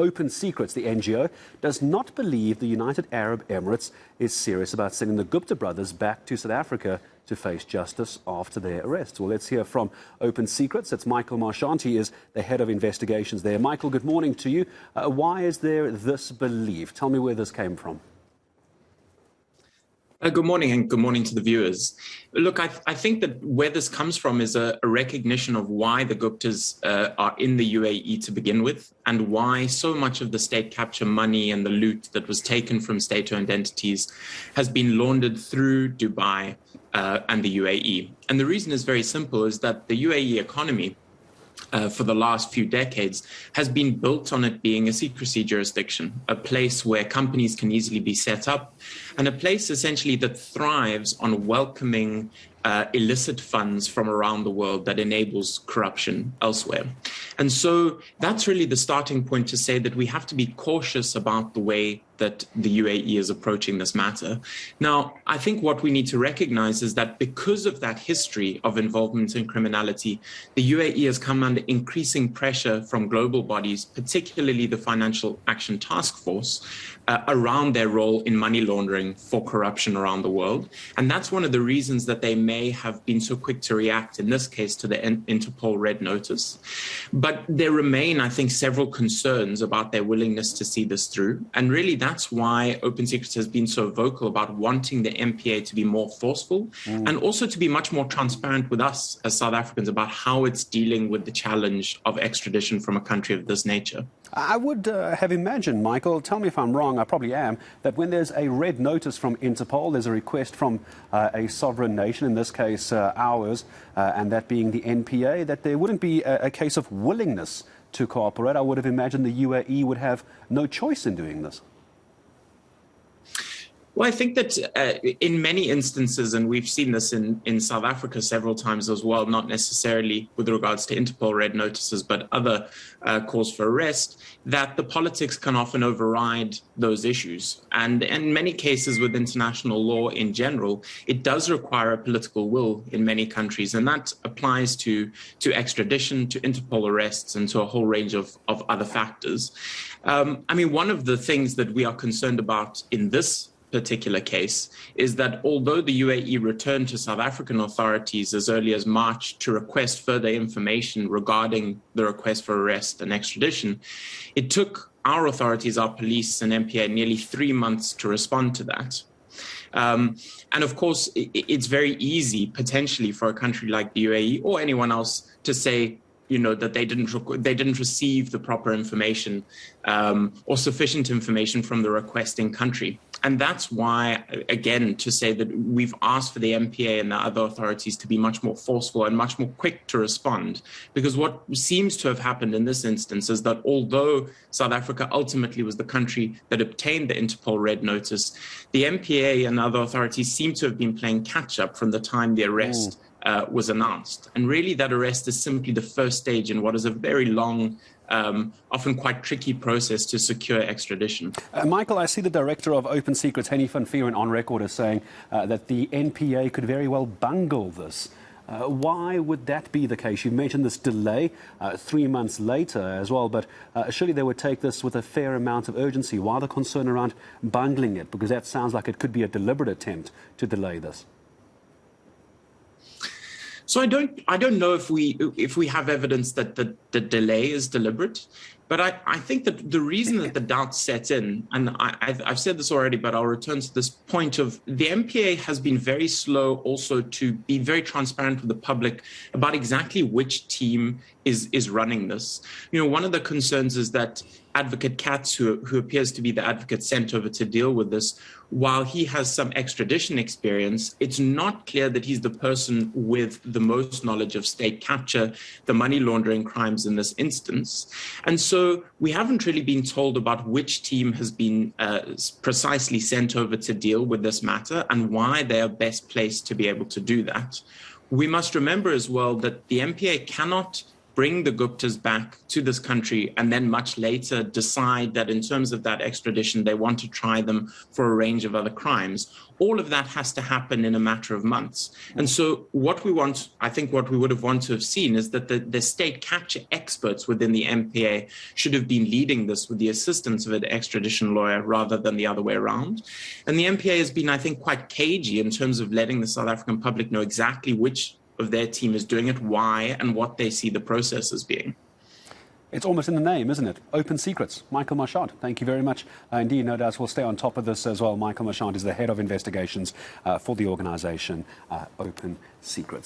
Open Secrets, the NGO, does not believe the United Arab Emirates is serious about sending the Gupta brothers back to South Africa to face justice after their arrests. Well, let's hear from Open Secrets. It's Michael Marchant. He is the head of investigations there. Michael, good morning to you. Why is there this belief? Tell me where this came from. Good morning, and good morning to the viewers. Look, I think that where this comes from is a recognition of why the Guptas are in the UAE to begin with, and why so much of the state capture money and the loot that was taken from state-owned entities has been laundered through Dubai and the UAE. And the reason is very simple, is that the UAE economy for the last few decades has been built on it being a secrecy jurisdiction, a place where companies can easily be set up, and a place essentially that thrives on welcoming illicit funds from around the world that enables corruption elsewhere. And so that's really the starting point to say that we have to be cautious about the way that the UAE is approaching this matter. Now, I think what we need to recognize is that because of that history of involvement in criminality, the UAE has come under increasing pressure from global bodies, particularly the Financial Action Task Force, around their role in money laundering for corruption around the world. And that's one of the reasons that they may have been so quick to react, in this case, to the Interpol Red Notice. But there remain, I think, several concerns about their willingness to see this through. And really, that's why Open Secrets has been so vocal about wanting the NPA to be more forceful and also to be much more transparent with us as South Africans about how it's dealing with the challenge of extradition from a country of this nature. I would have imagined, Michael, tell me if I'm wrong, I probably am, that when there's a red notice from Interpol, there's a request from a sovereign nation, in this case ours, and that being the NPA, that there wouldn't be a case of willingness to cooperate. I would have imagined the UAE would have no choice in doing this. Well, I think that in many instances, and we've seen this in South Africa several times as well, not necessarily with regards to Interpol red notices, but other calls for arrest, that the politics can often override those issues. And in many cases with international law in general, it does require a political will in many countries. And that applies to extradition, to Interpol arrests, and to a whole range of other factors. I mean, one of the things that we are concerned about in this particular case is that although the UAE returned to South African authorities as early as March to request further information regarding the request for arrest and extradition, it took our authorities, our police and NPA, nearly 3 months to respond to that. And of course, it's very easy potentially for a country like the UAE or anyone else to say, that they didn't receive the proper information or sufficient information from the requesting country. And that's why, again, to say that we've asked for the NPA and the other authorities to be much more forceful and much more quick to respond. Because what seems to have happened in this instance is that although South Africa ultimately was the country that obtained the Interpol Red Notice, the NPA and other authorities seem to have been playing catch up from the time the arrest was announced. And really that arrest is simply the first stage in what is a very long, often quite tricky process to secure extradition. Michael, I see the director of Open Secrets, Henny van Vieren, on record as saying that the NPA could very well bungle this. Why would that be the case? You mentioned this delay 3 months later as well, but surely they would take this with a fair amount of urgency. Why the concern around bungling it? Because that sounds like it could be a deliberate attempt to delay this. So I don't know if we have evidence that the delay is deliberate, but I think that the reason that the doubts set in, and I've said this already, but I'll return to this point of the NPA has been very slow also to be very transparent with the public about exactly which team is running this. One of the concerns is that Advocate Katz, who appears to be the advocate sent over to deal with this, while he has some extradition experience, it's not clear that he's the person with the most knowledge of state capture, the money laundering crimes in this instance. And so we haven't really been told about which team has been precisely sent over to deal with this matter and why they are best placed to be able to do that. We must remember as well that the NPA cannot bring the Guptas back to this country, and then much later decide that in terms of that extradition, they want to try them for a range of other crimes. All of that has to happen in a matter of months. And so what we want, I think what we would have wanted to have seen is that the state capture experts within the NPA should have been leading this with the assistance of an extradition lawyer rather than the other way around. And the NPA has been, I think, quite cagey in terms of letting the South African public know exactly which of their team is doing it, why, and what they see the process as being. It's almost in the name, isn't it? Open secrets. Michael Marchant, thank you very much. Indeed, no doubt we'll stay on top of this as well. Michael Marchant is the head of investigations for the organisation Open Secrets.